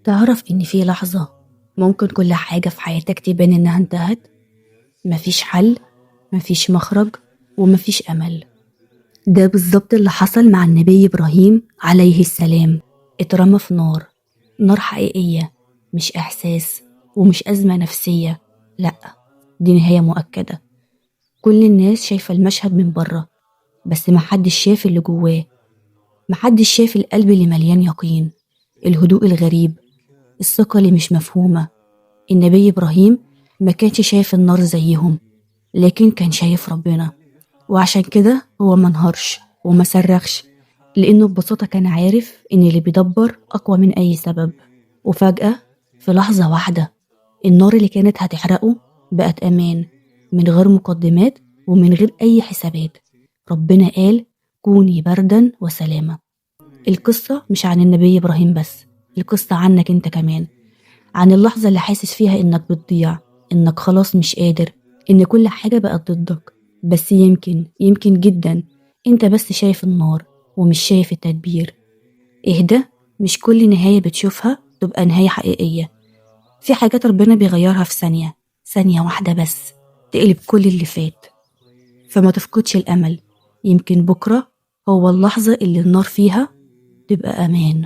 تعرف إن في لحظة ممكن كل حاجة في حياتك تبان إنها انتهت؟ مفيش حل، مفيش مخرج، ومفيش أمل. ده بالظبط اللي حصل مع النبي إبراهيم عليه السلام. اترمى في نار حقيقية، مش إحساس ومش أزمة نفسية. لأ، دي نهاية مؤكدة. كل الناس شايفة المشهد من بره، بس محدش شاف اللي جواه. محدش شاف القلب اللي مليان يقين، الهدوء الغريب، الثقة اللي مش مفهومة. النبي إبراهيم ما كانش شايف النار زيهم، لكن كان شايف ربنا، وعشان كده هو منهارش وما صرخش، لأنه ببساطة كان عارف إن اللي بيدبر أقوى من أي سبب. وفجأة في لحظة واحدة النار اللي كانت هتحرقه بقت أمان، من غير مقدمات ومن غير أي حسابات. ربنا قال: كوني بردا وسلاما. القصة مش عن النبي إبراهيم بس، القصة عنك أنت كمان، عن اللحظة اللي حاسس فيها إنك بتضيع، إنك خلاص مش قادر، إن كل حاجة بقت ضدك. بس يمكن جدا أنت بس شايف النار ومش شايف التدبير. اهدى، مش كل نهاية بتشوفها تبقى نهاية حقيقية. في حاجات ربنا بيغيرها في ثانية، ثانية واحدة بس، تقلب كل اللي فات. فما تفقدش الأمل، يمكن بكرة هو اللحظة اللي النار فيها تبقى أمان.